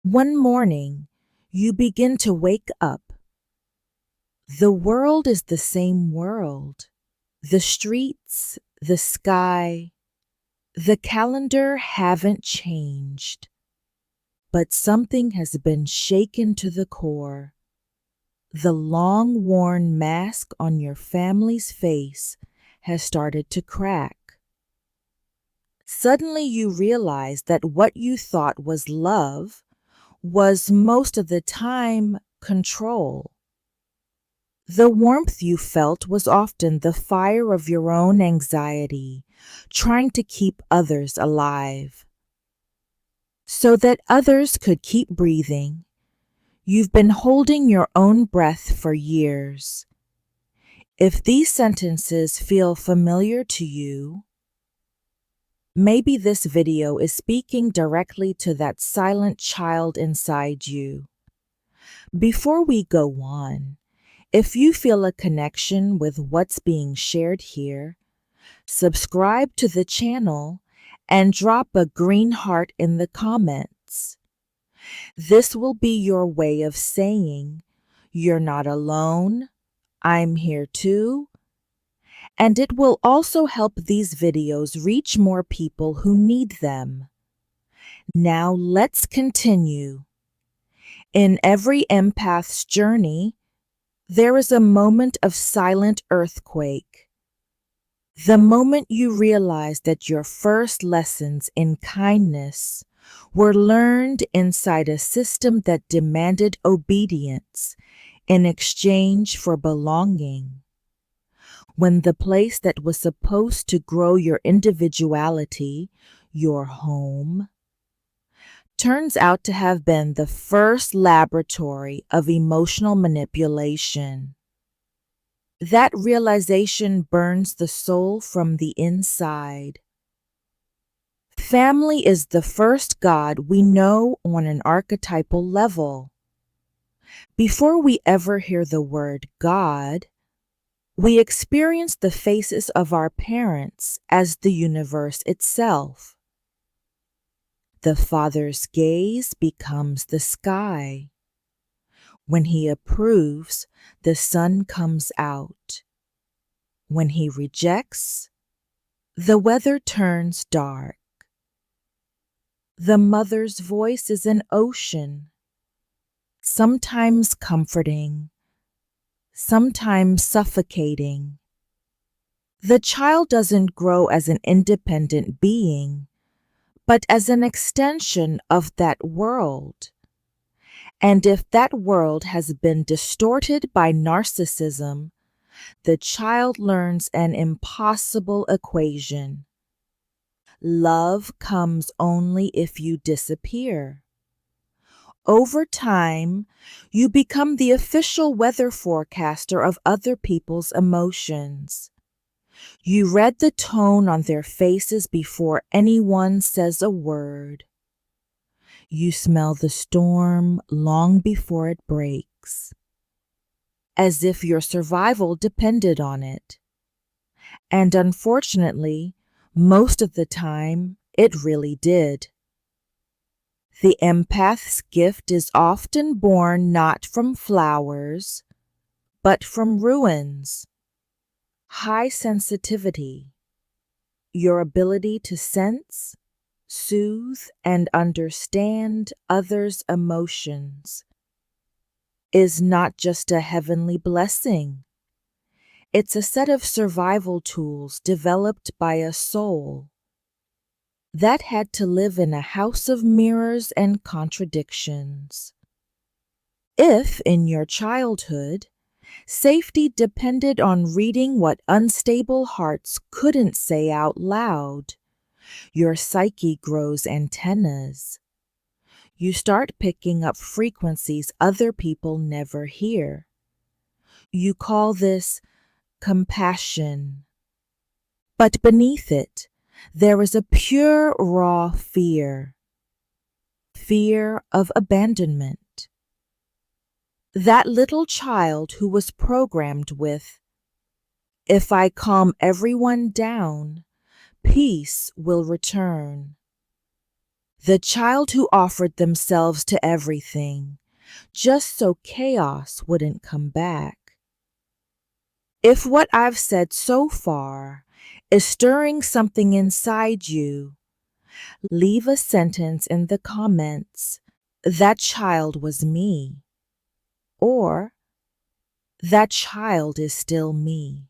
One morning, you begin to wake up. The world is the same world. The streets, the sky, the calendar haven't changed. But something has been shaken to the core. The long-worn mask on your family's face has started to crack. Suddenly you realize that what you thought was love was most of the time control. The warmth you felt was often the fire of your own anxiety, trying to keep others alive. So that others could keep breathing, you've been holding your own breath for years. If these sentences feel familiar to you, maybe this video is speaking directly to that silent child inside you. Before we go on, if you feel a connection with what's being shared here, subscribe to the channel and drop a green heart in the comments. This will be your way of saying, "You're not alone, I'm here too," and it will also help these videos reach more people who need them. Now let's continue. In every empath's journey, there is a moment of silent earthquake. The moment you realize that your first lessons in kindness were learned inside a system that demanded obedience in exchange for belonging. When the place that was supposed to grow your individuality, your home, turns out to have been the first laboratory of emotional manipulation. That realization burns the soul from the inside. Family is the first God we know on an archetypal level. Before we ever hear the word God, we experience the faces of our parents as the universe itself. The father's gaze becomes the sky. When he approves, the sun comes out. When he rejects, the weather turns dark. The mother's voice is an ocean, sometimes comforting, sometimes suffocating. The child doesn't grow as an independent being, but as an extension of that world. And if that world has been distorted by narcissism, the child learns an impossible equation. Love comes only if you disappear. Over time, you become the official weather forecaster of other people's emotions. You read the tone on their faces before anyone says a word. You smell the storm long before it breaks, as if your survival depended on it. And unfortunately, most of the time, it really did. The empath's gift is often born not from flowers, but from ruins. High sensitivity, your ability to sense, soothe, and understand others' emotions, is not just a heavenly blessing. It's a set of survival tools developed by a soul that had to live in a house of mirrors and contradictions. If, in your childhood, safety depended on reading what unstable hearts couldn't say out loud, your psyche grows antennas. You start picking up frequencies other people never hear. You call this compassion. But beneath it, there is a pure, raw fear. Fear of abandonment. That little child who was programmed with, "If I calm everyone down, peace will return." The child who offered themselves to everything, just so chaos wouldn't come back. If what I've said so far is stirring something inside you, leave a sentence in the comments. That child was me. Or, that child is still me.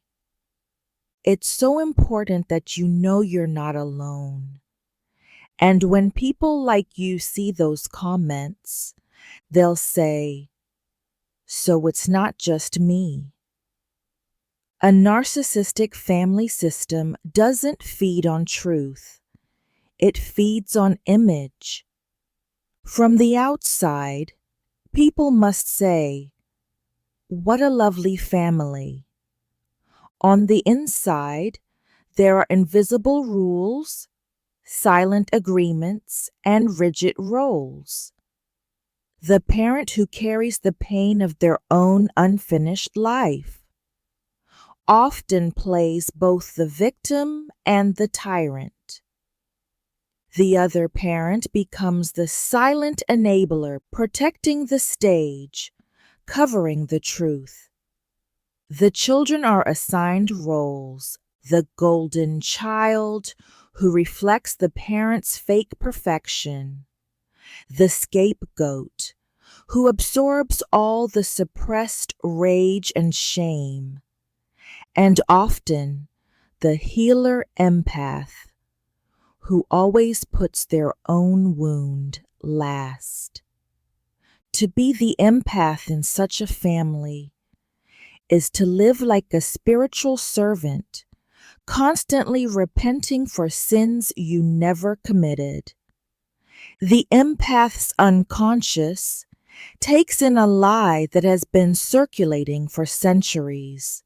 It's so important that you know you're not alone. And when people like you see those comments, they'll say, so it's not just me. A narcissistic family system doesn't feed on truth. It feeds on image. From the outside, people must say, what a lovely family. On the inside, there are invisible rules, silent agreements, and rigid roles. The parent who carries the pain of their own unfinished life often plays both the victim and the tyrant. The other parent becomes the silent enabler, protecting the stage, covering the truth. The children are assigned roles: the golden child, who reflects the parent's fake perfection; the scapegoat, who absorbs all the suppressed rage and shame; and often the healer empath, who always puts their own wound last. To be the empath in such a family is to live like a spiritual servant, constantly repenting for sins you never committed. The empath's unconscious takes in a lie that has been circulating for centuries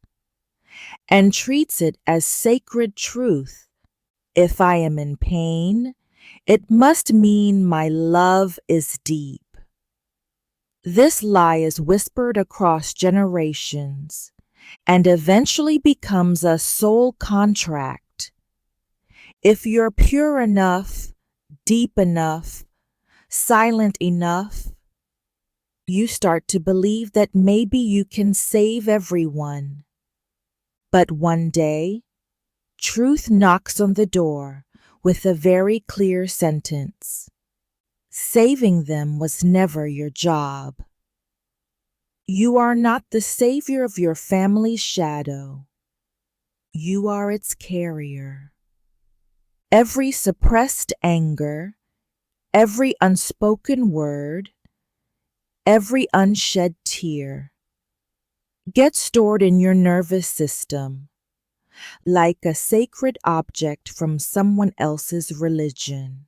and treats it as sacred truth. If I am in pain, it must mean my love is deep. This lie is whispered across generations and eventually becomes a soul contract. If you're pure enough, deep enough, silent enough, you start to believe that maybe you can save everyone. But one day, truth knocks on the door with a very clear sentence. Saving them was never your job. You are not the savior of your family's shadow. You are its carrier. Every suppressed anger, every unspoken word, every unshed tear gets stored in your nervous system like a sacred object from someone else's religion.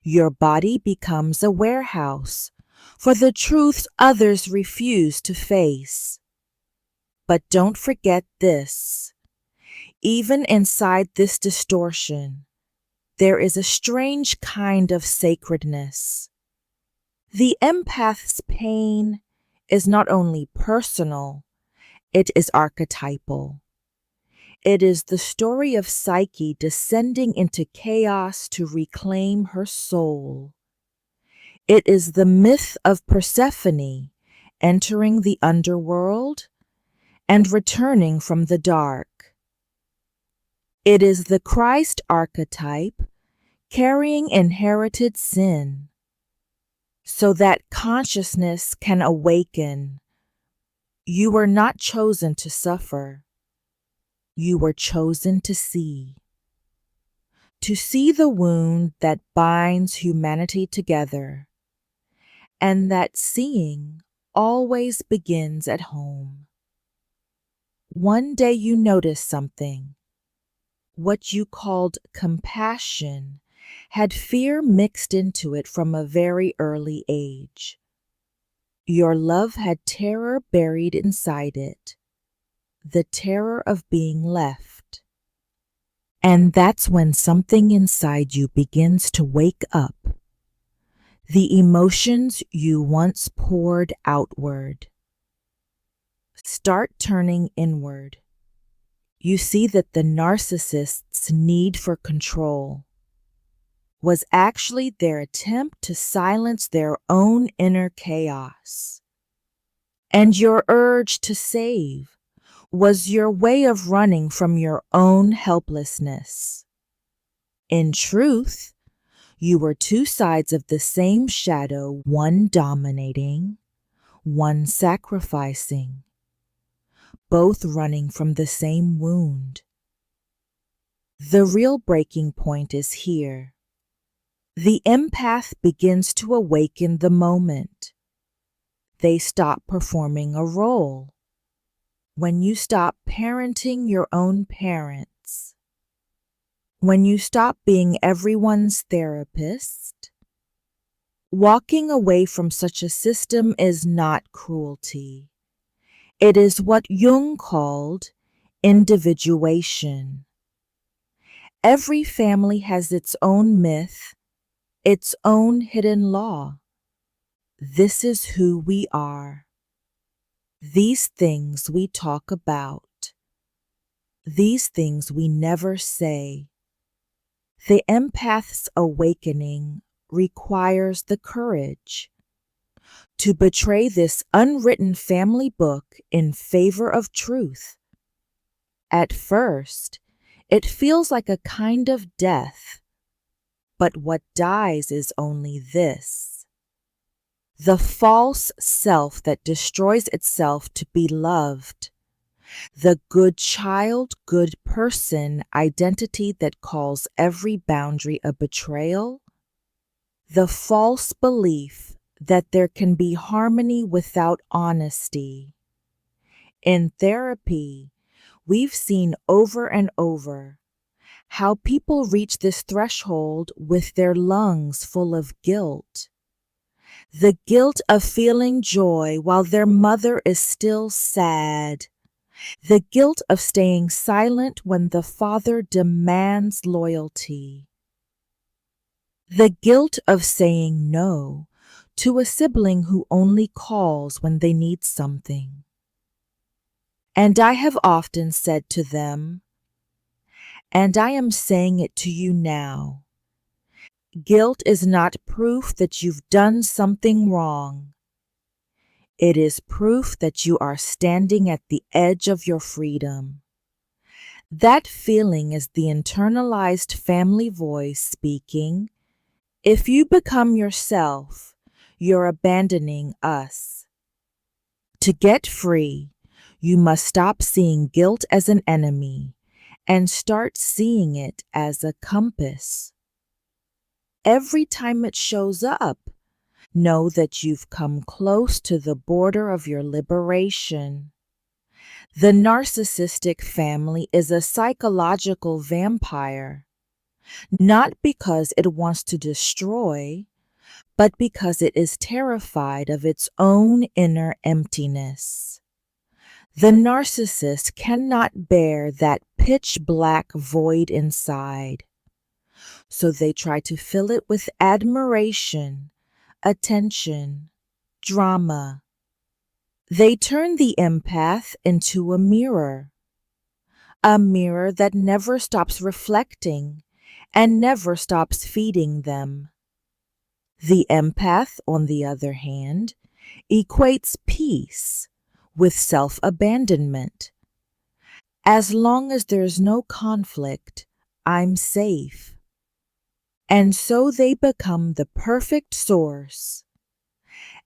Your body becomes a warehouse for the truths others refuse to face. But don't forget this: even inside this distortion, there is a strange kind of sacredness. The empath's pain is not only personal, it is archetypal. It is the story of Psyche descending into chaos to reclaim her soul. It is the myth of Persephone entering the underworld and returning from the dark. It is the Christ archetype carrying inherited sin, so that consciousness can awaken. You were not chosen to suffer. You were chosen to see the wound that binds humanity together, and that seeing always begins at home. One day you noticed something. What you called compassion had fear mixed into it from a very early age. Your love had terror buried inside it, the terror of being left. And that's when something inside you begins to wake up. The emotions you once poured outward start turning inward. You see that the narcissist's need for control, was actually their attempt to silence their own inner chaos. And your urge to save was your way of running from your own helplessness. In truth, you were two sides of the same shadow, one dominating, one sacrificing, both running from the same wound. The real breaking point is here. The empath begins to awaken the moment they stop performing a role. When you stop parenting your own parents, when you stop being everyone's therapist, walking away from such a system is not cruelty. It is what Jung called individuation. Every family has its own myth, its own hidden law. This is who we are. These things we talk about. These things we never say. The empath's awakening requires the courage to betray this unwritten family book in favor of truth. At first, it feels like a kind of death, but what dies is only this: the false self that destroys itself to be loved, the good child, good person identity that calls every boundary a betrayal, the false belief that there can be harmony without honesty. In therapy, we've seen over and over how people reach this threshold with their lungs full of guilt. The guilt of feeling joy while their mother is still sad. The guilt of staying silent when the father demands loyalty. The guilt of saying no to a sibling who only calls when they need something. And I have often said to them, and I am saying it to you now, guilt is not proof that you've done something wrong. It is proof that you are standing at the edge of your freedom. That feeling is the internalized family voice speaking, if you become yourself, you're abandoning us. To get free, you must stop seeing guilt as an enemy and start seeing it as a compass. Every time it shows up, know that you've come close to the border of your liberation. The narcissistic family is a psychological vampire, not because it wants to destroy, but because it is terrified of its own inner emptiness. The narcissist cannot bear that pitch black void inside, so they try to fill it with admiration, attention, drama. They turn the empath into a mirror that never stops reflecting and never stops feeding them. The empath, on the other hand, equates peace with self-abandonment. As long as there's no conflict, I'm safe. And so they become the perfect source.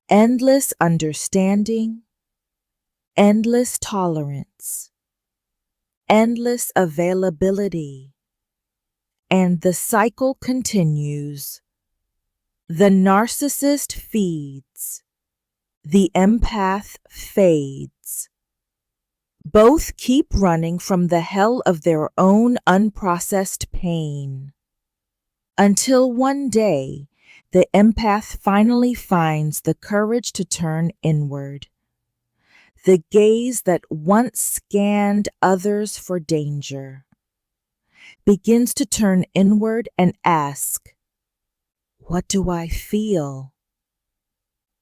Endless understanding, endless tolerance, endless availability, and the cycle continues. The narcissist feeds, the empath fades. Both keep running from the hell of their own unprocessed pain. Until one day, the empath finally finds the courage to turn inward. The gaze that once scanned others for danger begins to turn inward and ask, what do I feel?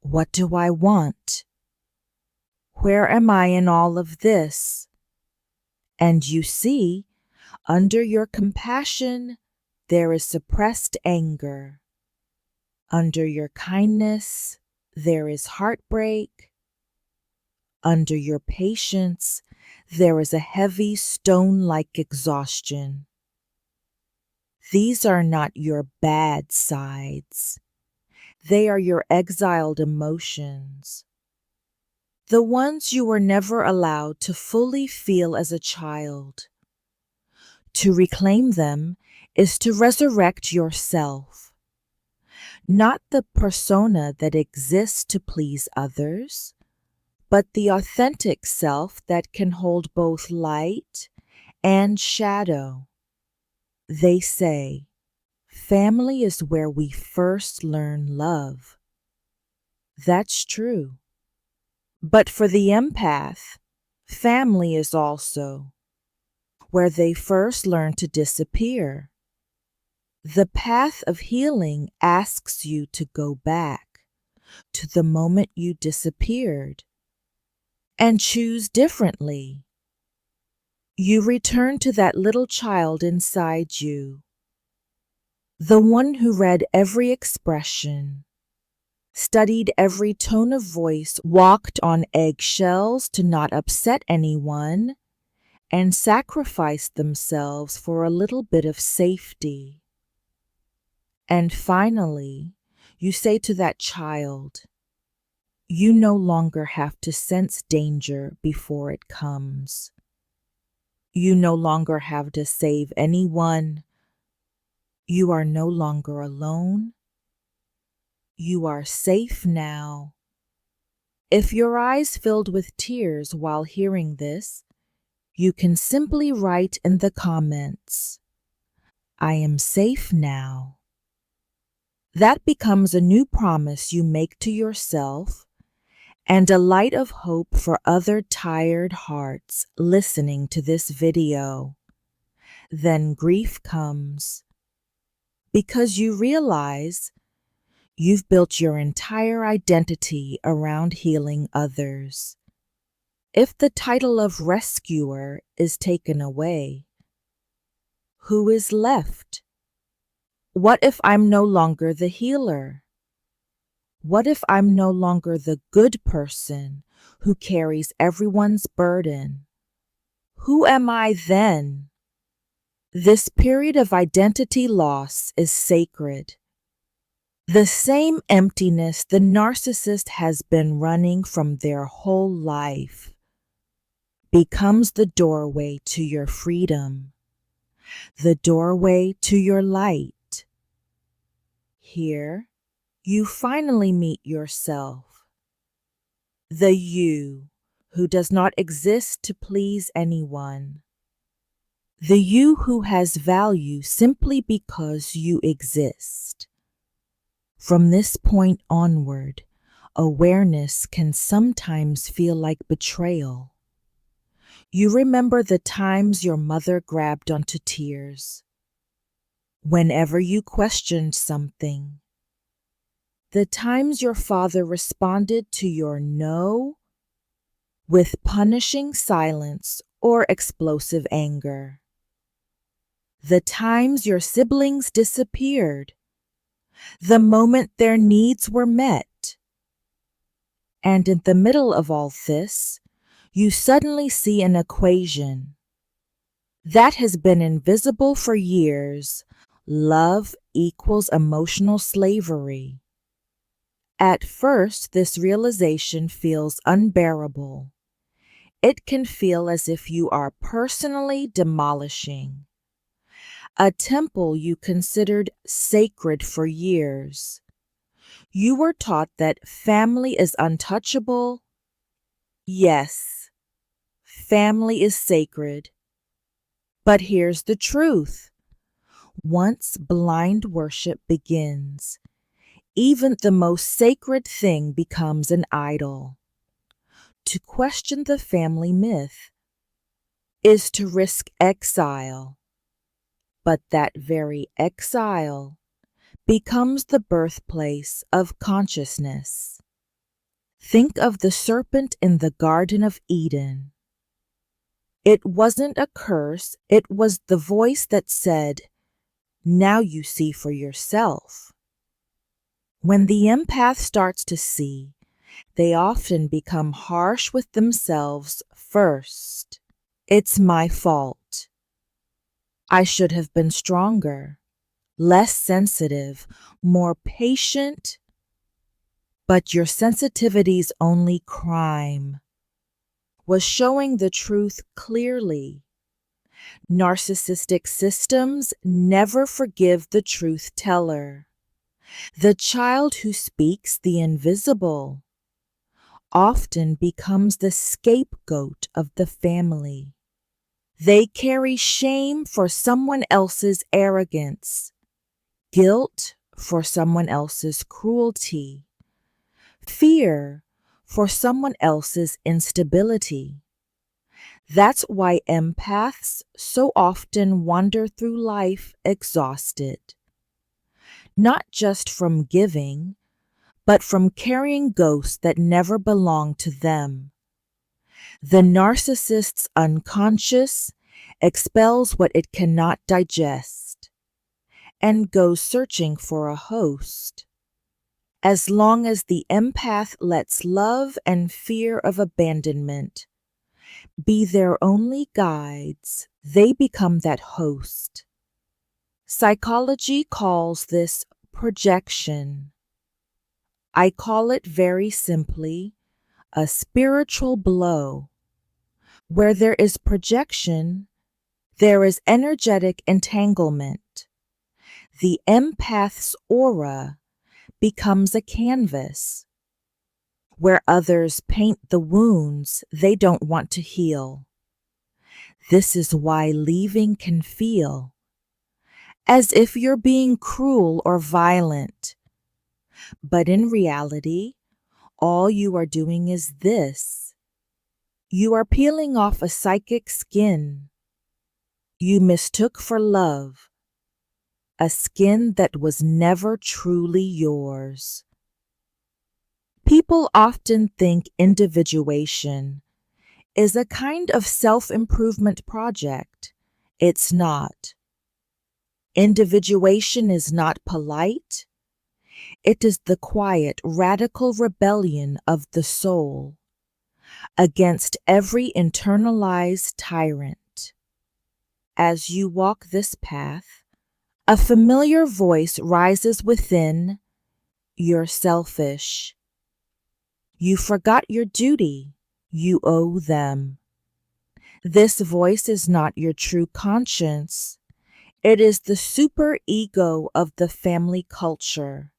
What do I want? Where am I in all of this? And you see, under your compassion, there is suppressed anger. Under your kindness, there is heartbreak. Under your patience, there is a heavy stone-like exhaustion. These are not your bad sides. They are your exiled emotions. The ones you were never allowed to fully feel as a child. To reclaim them is to resurrect yourself. Not the persona that exists to please others, but the authentic self that can hold both light and shadow. They say, family is where we first learn love. That's true. But for the empath, family is also where they first learn to disappear. The path of healing asks you to go back to the moment you disappeared and choose differently. You return to that little child inside you, the one who read every expression, studied every tone of voice, walked on eggshells to not upset anyone, and sacrificed themselves for a little bit of safety. And finally, you say to that child, you no longer have to sense danger before it comes. You no longer have to save anyone. You are no longer alone. You are safe now. If your eyes filled with tears while hearing this, you can simply write in the comments, I am safe now. That becomes a new promise you make to yourself and a light of hope for other tired hearts listening to this video. Then grief comes because you realize you've built your entire identity around healing others. If the title of rescuer is taken away, who is left? What if I'm no longer the healer? What if I'm no longer the good person who carries everyone's burden? Who am I then? This period of identity loss is sacred. The same emptiness the narcissist has been running from their whole life becomes the doorway to your freedom, the doorway to your light. Here, you finally meet yourself, the you who does not exist to please anyone, the you who has value simply because you exist. From this point onward, awareness can sometimes feel like betrayal. You remember the times your mother grabbed onto tears, whenever you questioned something, the times your father responded to your no with punishing silence or explosive anger, the times your siblings disappeared the moment their needs were met. And in the middle of all this, you suddenly see an equation that has been invisible for years. Love equals emotional slavery. At first, this realization feels unbearable. It can feel as if you are personally demolishing a temple you considered sacred for years. You were taught that family is untouchable. Yes, family is sacred. But here's the truth. Once blind worship begins, even the most sacred thing becomes an idol. To question the family myth is to risk exile. But that very exile becomes the birthplace of consciousness. Think of the serpent in the Garden of Eden. It wasn't a curse, it was the voice that said, Now you see for yourself. When the empath starts to see, they often become harsh with themselves first. It's my fault. I should have been stronger, less sensitive, more patient. But your sensitivity's only crime was showing the truth clearly. Narcissistic systems never forgive the truth teller. The child who speaks the invisible often becomes the scapegoat of the family. They carry shame for someone else's arrogance, guilt for someone else's cruelty, fear for someone else's instability. That's why empaths so often wander through life exhausted, not just from giving, but from carrying ghosts that never belonged to them. The narcissist's unconscious expels what it cannot digest and goes searching for a host. As long as the empath lets love and fear of abandonment be their only guides, they become that host. Psychology calls this projection. I call it very simply a spiritual blow. Where there is projection, there is energetic entanglement. The empath's aura becomes a canvas where others paint the wounds they don't want to heal. This is why leaving can feel as if you're being cruel or violent. But in reality, all you are doing is this. You are peeling off a psychic skin you mistook for love, a skin that was never truly yours. People often think individuation is a kind of self-improvement project. It's not. Individuation is not polite. It is the quiet, radical rebellion of the soul against every internalized tyrant. As you walk this path, a familiar voice rises within. You're selfish. You forgot your duty. You owe them. This voice is not your true conscience. It is the superego of the family culture.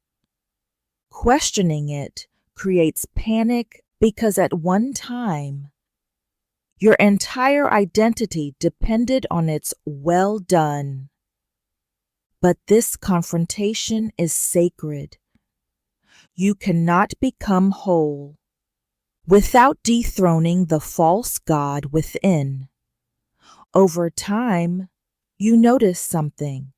Questioning it creates panic because at one time, your entire identity depended on its well done. But this confrontation is sacred. You cannot become whole without dethroning the false god within. Over time, you notice something.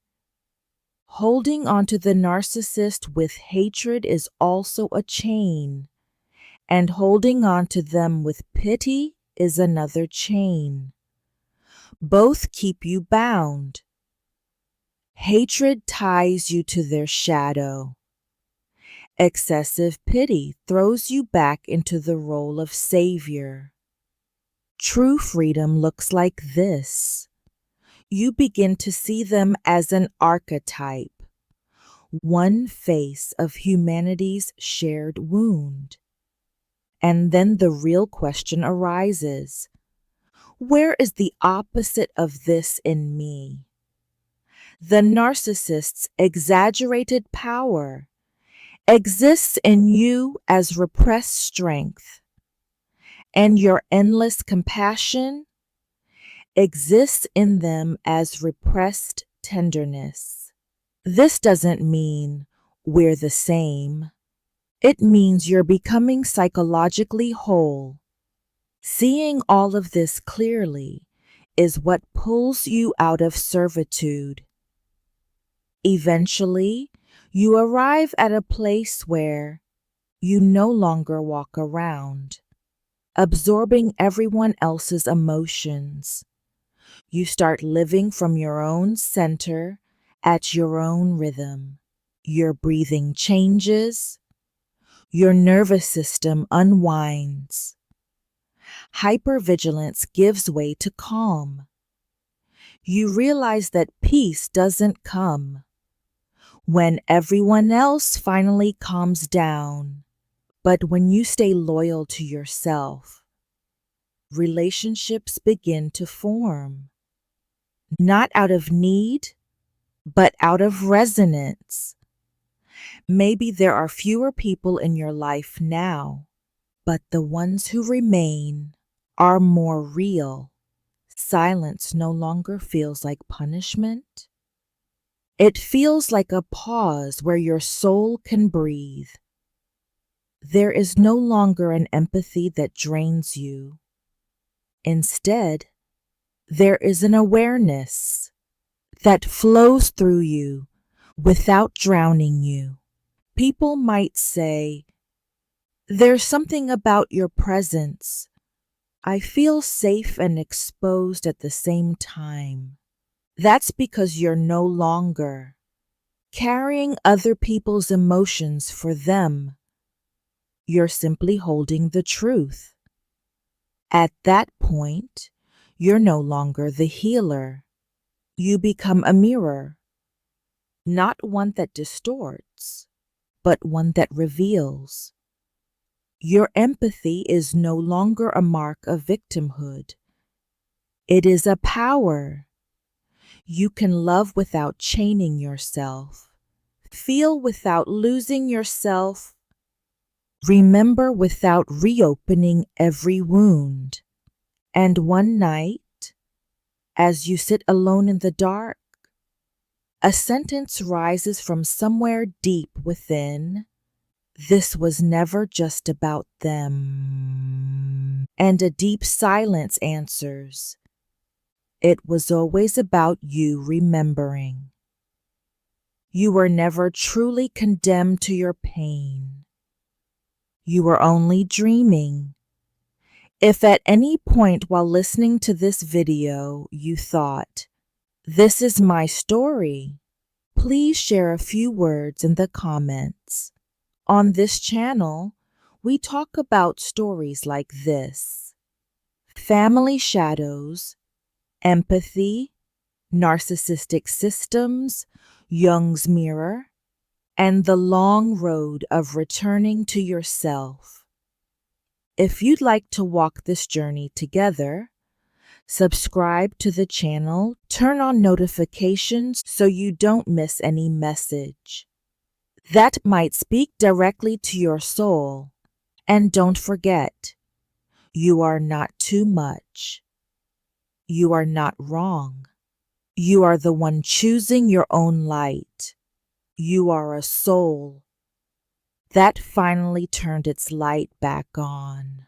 Holding onto the narcissist with hatred is also a chain, and holding on to them with pity is another chain. Both keep you bound. Hatred ties you to their shadow. Excessive pity throws you back into the role of savior. True freedom looks like this. You begin to see them as an archetype, one face of humanity's shared wound. And then the real question arises. Where is the opposite of this in me? The narcissist's exaggerated power exists in you as repressed strength, and your endless compassion exists in them as repressed tenderness. This doesn't mean we're the same. It means you're becoming psychologically whole. Seeing all of this clearly is what pulls you out of servitude. Eventually, you arrive at a place where you no longer walk around, absorbing everyone else's emotions. You start living from your own center at your own rhythm. Your breathing changes, your nervous system unwinds. Hypervigilance gives way to calm. You realize that peace doesn't come when everyone else finally calms down, but when you stay loyal to yourself. Relationships begin to form, not out of need, but out of resonance. Maybe there are fewer people in your life now, but the ones who remain are more real. Silence no longer feels like punishment. It feels like a pause where your soul can breathe. There is no longer an empathy that drains you. Instead, there is an awareness that flows through you without drowning you. People might say, "There's something about your presence. I feel safe and exposed at the same time." That's because you're no longer carrying other people's emotions for them. You're simply holding the truth. At that point, you're no longer the healer. You become a mirror, not one that distorts, but one that reveals. Your empathy is no longer a mark of victimhood. It is a power. You can love without chaining yourself, feel without losing yourself, remember without reopening every wound. And one night, as you sit alone in the dark, a sentence rises from somewhere deep within. This was never just about them. And a deep silence answers, it was always about you remembering. You were never truly condemned to your pain. You were only dreaming. If at any point while listening to this video you thought, "This is my story," please share a few words in the comments. On this channel, we talk about stories like this: family shadows, empathy, narcissistic systems, Jung's mirror, and the long road of returning to yourself. If you'd like to walk this journey together, subscribe to the channel, turn on notifications so you don't miss any message that might speak directly to your soul. And don't forget, you are not too much. You are not wrong. You are the one choosing your own light. You are a soul that finally turned its light back on.